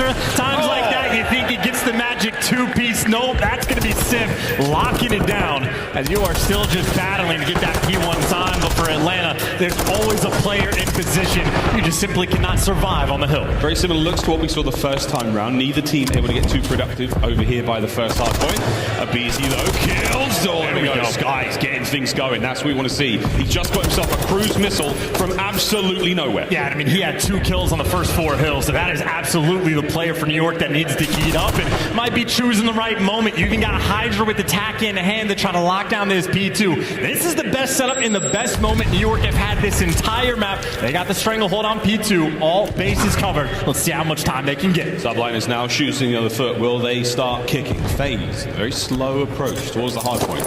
Times like that, you think it gets the magic two-piece. Nope, that's going to be Civ locking it down as you are still just battling to get that P1 time. But for Atlanta, there's always a player in position. You just simply cannot survive on the hill. Very similar looks to what we saw the first time round. Neither team able to get too productive over here by the first hard point. A BZ though kills. Oh, there we go. Sky's getting things going. That's what we want to see. He just got himself a cruise missile from absolutely nowhere. Yeah, I mean, he had 2 kills on the first 4 hills, so that is absolutely the player for New York that needs to heat up and might be choosing the right moment. You even got Hydra with the tack in hand to try to lock down this P2. This is the best setup in the best moment New York have had this entire map. They got the stranglehold on P2, all bases covered. Let's see how much time they can get. Sublime is now shooting the other foot. Will they start kicking? FaZe, a very slow approach towards the hard point.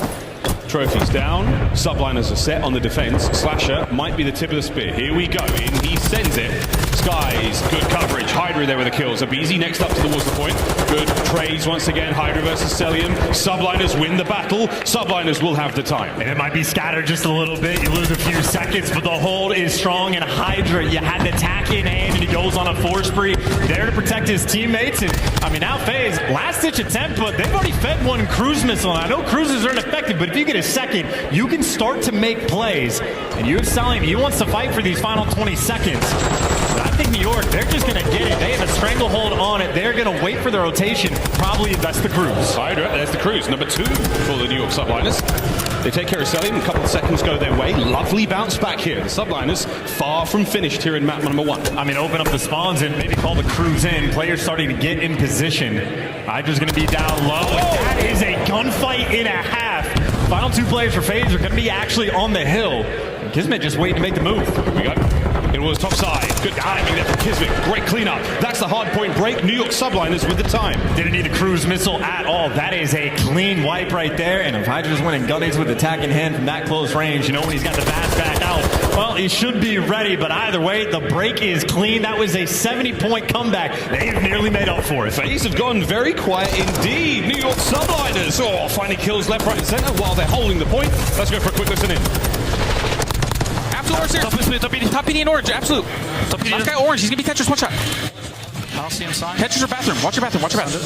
Trophies down. Subliners are set on the defense. Slasher might be the tip of the spear. Here we go. In. He sends it. Skies, good coverage. Hydra there with the kills. Abizi next up towards the point. Good trades once again. Hydra versus Celium. Subliners win the battle. Subliners will have the time. And it might be scattered just a little bit. You lose a few seconds, but the hold is strong. And Hydra, you had the tack in hand, and he goes on a 4 spree there to protect his teammates. And I mean, now FaZe, last-ditch attempt, but they've already fed 1 cruise missile. And I know cruises aren't effective, but if you get a second, you can start to make plays. And you have Salim, he wants to fight for these final 20 seconds. But I think New York, they're just going to get it. They have a stranglehold on it. They're going to wait for the rotation, probably invest the cruise. Hydra, there's the cruise. Number 2 for the New York Subliners. They take care of Celium. A couple of seconds go their way. Lovely bounce back here. The Subliners far from finished here in map number 1. I mean, open up the spawns and maybe call the cruise in. Players starting to get in position. Hydra's going to be down low. That is a gunfight in a half. Final 2 players for FaZe are going to be actually on the hill. And Kismet just waiting to make the move. Here we go. It was top side. Good timing there from Kismet. Great cleanup. That's the hard point break. New York Subliners with the time. Didn't need a cruise missile at all. That is a clean wipe right there. And if Hydra's winning gunnies with the tack in hand from that close range, you know when he's got the bass back out, well, he should be ready. But either way, the break is clean. That was a 70-point comeback. They've nearly made up for it. FaZe have gone very quiet indeed. New York Subliners, finding kills left, right, and center while they're holding the point. Let's go for a quick listen in. Top PD in orange, absolute. Last guy orange, he's gonna be Tetris, one shot. I don't see him sign. Tetris or bathroom, watch your bathroom, watch your bathroom.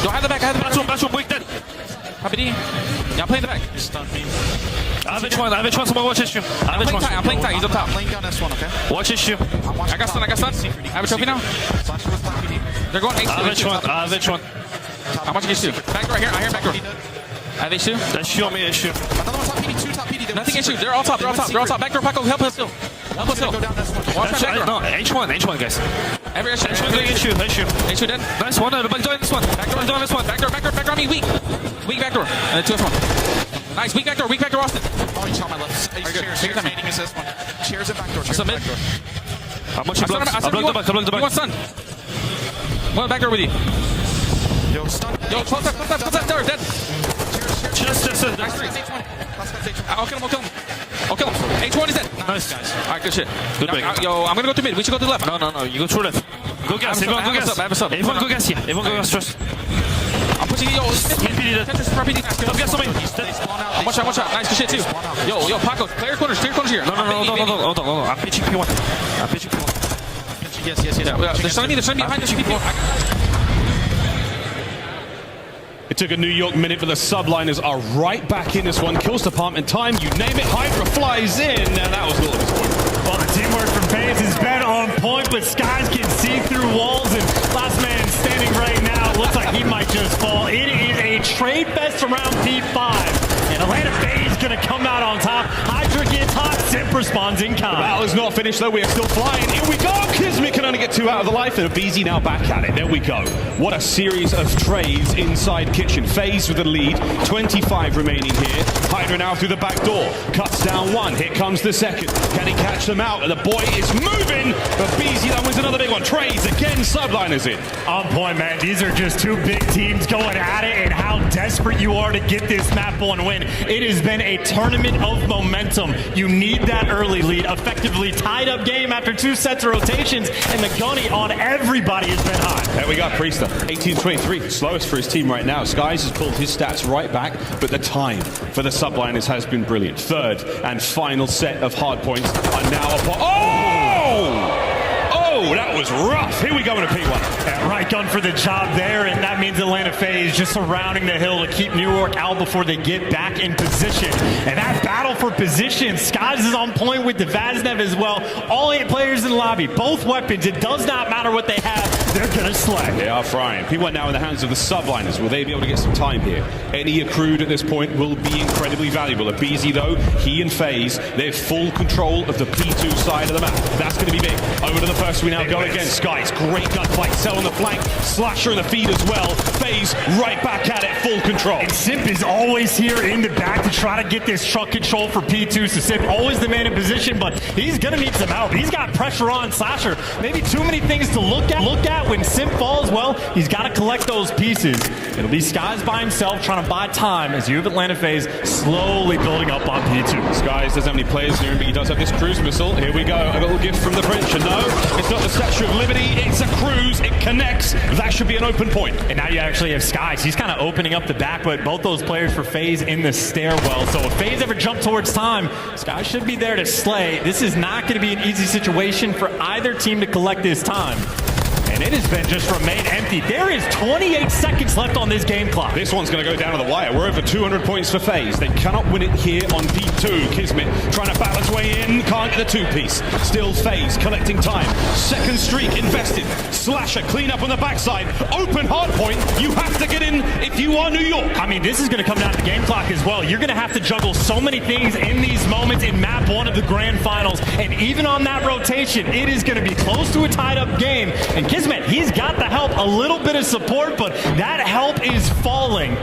Don't have the back, bathroom, break that. Top PD, yeah, I'm playing the back. Stun me. I have which one, someone watch issue. I'm playing tight, he's up top. I'm playing on this one, okay? Watch issue. I got stun. I have a trophy now. Slasher was top PD. They're going H2. Which one? I'm watching H2. Back door right here, I hear back door. I have H2. Issue on me, issue. Another one top PD, 2 top PD. Nothing issue, they're all top. Back door, Paco, help us still. Help us still. Go down this one. Watch my back door. No, H1, guys. Every issue. Issue dead. Nice one, everybody join this one. Back door on this one. Back door on me, weak. Weak back door. And then 2S1. Nice, weak back door, Austin. Oh, he shot my left. Chairs nading is this one. Chairs and back door. Chairs and back door. How much you block? I block the back. You want stun. One back door with you. Yo, stun. Yo, close that door, dead. Cheers. Nice 3. I'll kill him. H1 is dead. Nice. Alright, good shit. Good break. Yo, I'm gonna go to mid. We should go to the left. No, you go through left. Go gas, everyone go gas. Everyone go gas here. Everyone go gas first. I'm pushing you. Yo, Tetris for PD. Top gas on me. I'm watch out. Nice, good shit too. Yo, Paco, clear corners here. No. Hold on. I'm pitching P1. Yes. They're sending me behind this people. It took a New York minute, but the Subliners are right back in this one. Kills department time, you name it. Hydra flies in, and that was a little disappointing. Well, the teamwork from FaZe has been on point, but Skies can see through walls, and last man standing right now, it looks like he might just fall. It is a trade fest around P5, and Atlanta FaZe going to come out on top. Hydra gets hot, Simp responds in kind. The battle is not finished, though. We are still flying. Here we go. Kismet can only get 2 out of the life, and Abizi now back at it. There we go. What a series of trades inside Kitchen. FaZe with the lead. 25 remaining here. Hydra now through the back door. Cuts down 1. Here comes the second. Can he catch them out? And the boy is moving. But Abizi, that was another big one. Trades again. Subliners in. On point, man. These are just 2 big teams going at it, and how desperate you are to get this map 1 win. It has been a tournament of momentum. You need that early lead. Effectively tied up game after 2 sets of rotations, and the gunny on everybody has been hot. There we go, Priester. 18-23, slowest for his team right now. Skies has pulled his stats right back, but the time for the Subliners has been brilliant. Third and final set of hard points are now upon. Oh! Whoa, that was rough. Here we go in a P1. Yeah, right gun for the job there, and that means Atlanta FaZe just surrounding the hill to keep New York out before they get back in position. And that battle for position, Skies is on point with the Vaznev as well. All 8 players in the lobby, both weapons. It does not matter what they have, they're going to slay. They are frying. P1 now in the hands of the subliners. Will they be able to get some time here? Any accrued at this point will be incredibly valuable. A BZ though, he and FaZe, they have full control of the P2 side of the map. That's going to be big. Over to the first we now go against Skies. Great gunfight. Cell on the flank. Slasher in the feed as well. FaZe right back at it. Full control. And Simp is always here in the back to try to get this truck control for P2. So Simp always the man in position, but he's going to need some help. He's got pressure on Slasher. Maybe too many things to look at when Simp falls. Well, he's got to collect those pieces. It'll be Skies by himself trying to buy time as you have Atlanta FaZe slowly building up on P2. Skies doesn't have any players near him, but he does have this cruise missile. Here we go. A little gift from the French. And no, it's not the Statue of Liberty. It's a cruise. It connects. That should be an open point. And now you actually have Skies. He's kind of opening up the back, but both those players for FaZe in the stairwell. So if FaZe ever jump towards time, Skies should be there to slay. This is not going to be an easy situation for either team to collect this time. And it has been just remained empty. There is 28 seconds left on this game clock. This one's going to go down to the wire. We're over 200 points for FaZe. They cannot win it here on P2. Kismet trying to battle its way in. Can't get the 2-piece. Still FaZe collecting time. Second streak invested. Slasher clean up on the backside. Open hard point. You have to get in if you are New York. I mean, this is going to come down to the game clock as well. You're going to have to juggle so many things in these moments in map 1 of the grand finals. And even on that rotation, it is going to be close to a tied up game. And Kismet, he's got the help, a little bit of support, but that help is falling.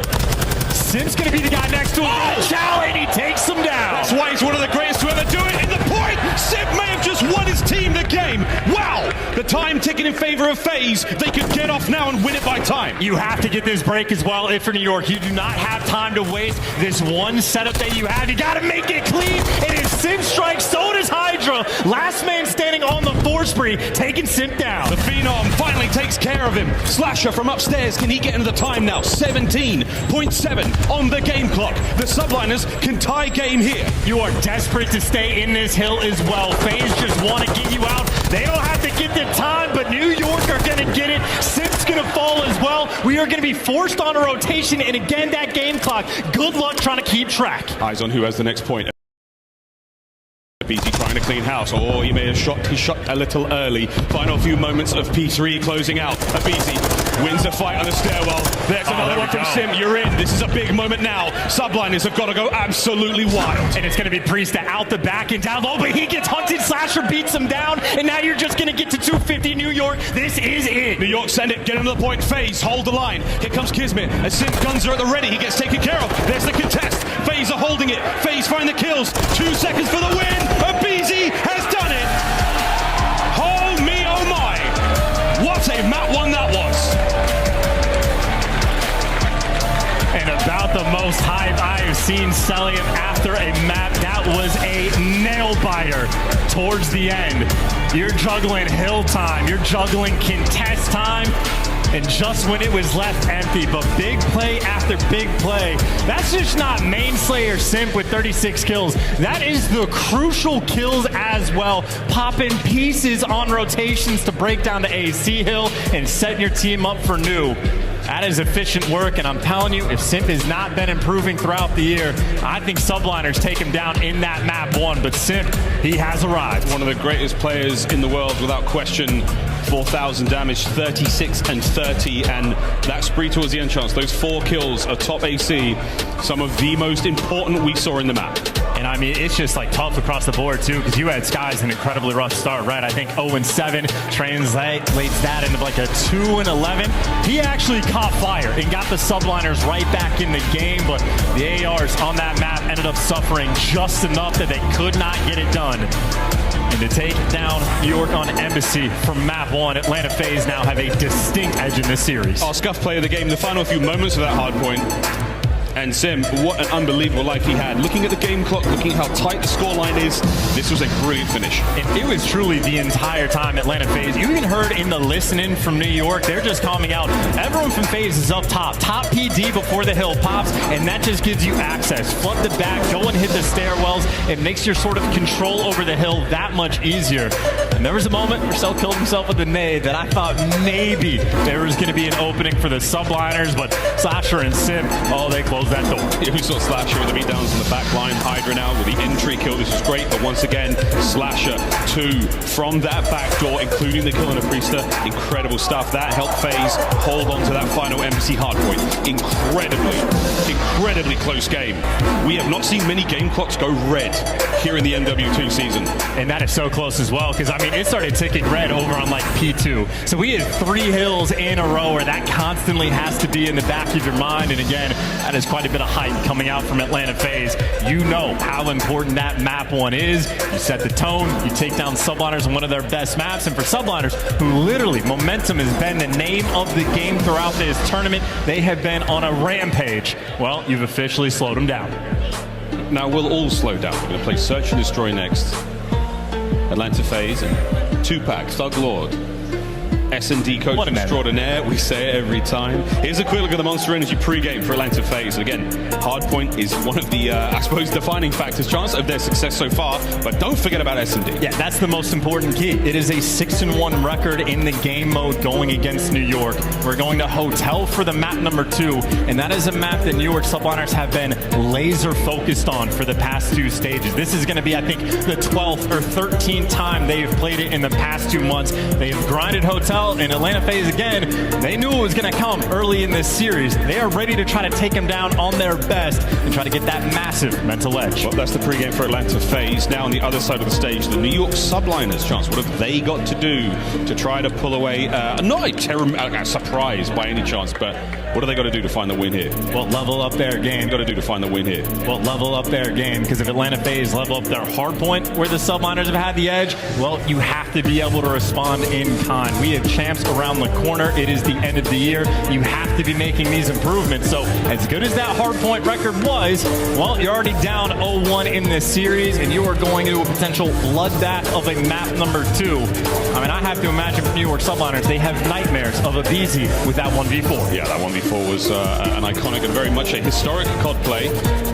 Simp's going to be the guy next to him. Oh! Chow, and he takes him down. That's why he's one of the greatest to ever do it. In the point, Simp may have just won his team the game. Wow! The time ticking in favor of FaZe. They could get off now and win it by time. You have to get this break as well if you're New York. You do not have time to waste this one setup that you have. You got to make it clean. It is Simp strike, so does Hydra. Last man standing on the 4 spree, taking Simp down. The Phenom finally takes care of him. Slasher from upstairs, can he get into the time now? 17.7 on the game clock. The subliners can tie game here. You are desperate to stay in this hill as well. FaZe just want to get you out. They don't have to get the time, but New York are going to get it. Simp's going to fall as well. We are going to be forced on a rotation, and again, that game clock. Good luck trying to keep track. Eyes on who has the next point. BZ trying to clean house. Oh, he may have shot. He shot a little early. Final few moments of P3 closing out. BZ wins the fight on the stairwell. There's another one from Sim. You're in. This is a big moment now. Subliners have got to go absolutely wild. And it's going to be Priesta out the back and down low, but he gets hunted. Slasher beats him down, and now you're just going to get to 250 New York. This is it. New York send it. Get him to the point. FaZe hold the line. Here comes Kismet. As Sim guns are at the ready. He gets taken care of. There's the contest. FaZe are holding it. FaZe find the kills. 2 seconds for the win. And BZ has done it. Oh me, oh my. What a map 1 that was. And about the most hype I have seen Celium after a map. That was a nail biter towards the end. You're juggling hill time. You're juggling contest time. And just when it was left empty, but big play after big play. That's just not main Slayer Simp with 36 kills. That is the crucial kills as well. Popping pieces on rotations to break down the AC hill and setting your team up for new. That is efficient work, and I'm telling you, if Simp has not been improving throughout the year, I think subliners take him down in that map 1, but Simp, he has arrived. One of the greatest players in the world, without question. 4,000 damage, 36 and 30, and that spree towards the end chance, those 4 kills are top AC, some of the most important we saw in the map. And I mean, it's just like tough across the board too, because you had Skies an incredibly rough start, right? I think 0-7 translates that into like a 2-11. He actually caught fire and got the subliners right back in the game, but the ARs on that map ended up suffering just enough that they could not get it done. And to take down New York on Embassy from map 1, Atlanta FaZe now have a distinct edge in this series. Our scuff play of the game, the final few moments of that hard point. And Sim, what an unbelievable life he had. Looking at the game clock, looking how tight the scoreline is, this was a brilliant finish. And it was truly the entire time Atlanta FaZe. You even heard in the listening from New York, they're just calming out. Everyone from FaZe is up top. Top PD before the hill pops, and that just gives you access. Flood the back, go and hit the stairwells. It makes your sort of control over the hill that much easier. And there was a moment where Cell killed himself with a nade that I thought maybe there was going to be an opening for the subliners, but Slasher and Sim, oh, they closed that door. Yeah, we saw Slasher with the beatdowns in the back line. Hydra now with the entry kill. This is great, but once again, Slasher 2 from that back door, including the kill on a Priester. Incredible stuff. That helped FaZe hold on to that final embassy hardpoint. Incredibly close game. We have not seen many game clocks go red here in the MW2 season. And that is so close as well, because I mean, it started ticking red over on like P2. So we had 3 hills in a row where that constantly has to be in the back of your mind. And again, that is quite a bit of hype coming out from Atlanta FaZe. You know how important that map one is. You set the tone, you take down subliners on one of their best maps. And for subliners, who literally, momentum has been the name of the game throughout this tournament, they have been on a rampage. Well, you've officially slowed them down. Now we'll all slow down. We're going to play Search and Destroy next. Atlanta FaZe and Tupac, Thug Lord, S&D coach extraordinaire. We say it every time. Here's a quick look at the Monster Energy pre-game for Atlanta FaZe. Again, hardpoint is one of the, I suppose, defining factors, chance of their success so far. But don't forget about S&D. Yeah, that's the most important key. It is a 6-1 record in the game mode going against New York. We're going to Hotel for the map number 2, and that is a map that New York subliners have been laser focused on for the past 2 stages. This is going to be, I think, the 12th or 13th time they have played it in the past 2 months. They have grinded Hotel. And Atlanta FaZe, again, they knew it was going to come early in this series. They are ready to try to take them down on their best and try to get that massive mental edge. Well, that's the pregame for Atlanta FaZe. Now on the other side of the stage, the New York subliners, Chance. What have they got to do to try to pull away, not a surprise by any chance, but what are they got to do to find the win here? Well, level up their game. Got to do to find the win here? Well, level up their game, because if Atlanta FaZe level up their hard point where the subliners have had the edge, well, you have to be able to respond in kind. We have champs around the corner. It is the end of the year. You have to be making these improvements. So as good as that hard point record was, well, you're already down 0-1 in this series, and you are going into a potential bloodbath of a map number 2. I mean, I have to imagine for New York subliners, they have nightmares of a BZ with that 1v4. Yeah, that 1v4 was an iconic and very much a historic COD play.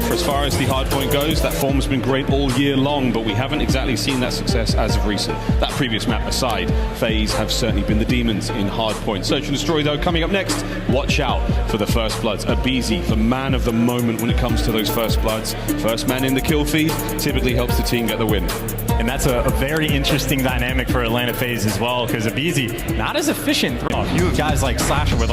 For as far as the hardpoint goes, that form has been great all year long, but we haven't exactly seen that success as of recent. That previous map aside, FaZe have certainly been the demons in hardpoint. Search and Destroy, though, coming up next. Watch out for the first bloods. Abizi, the man of the moment when it comes to those first bloods. First man in the kill feed typically helps the team get the win. And that's a very interesting dynamic for Atlanta FaZe as well, because Abizi, not as efficient. You have guys like Slasher with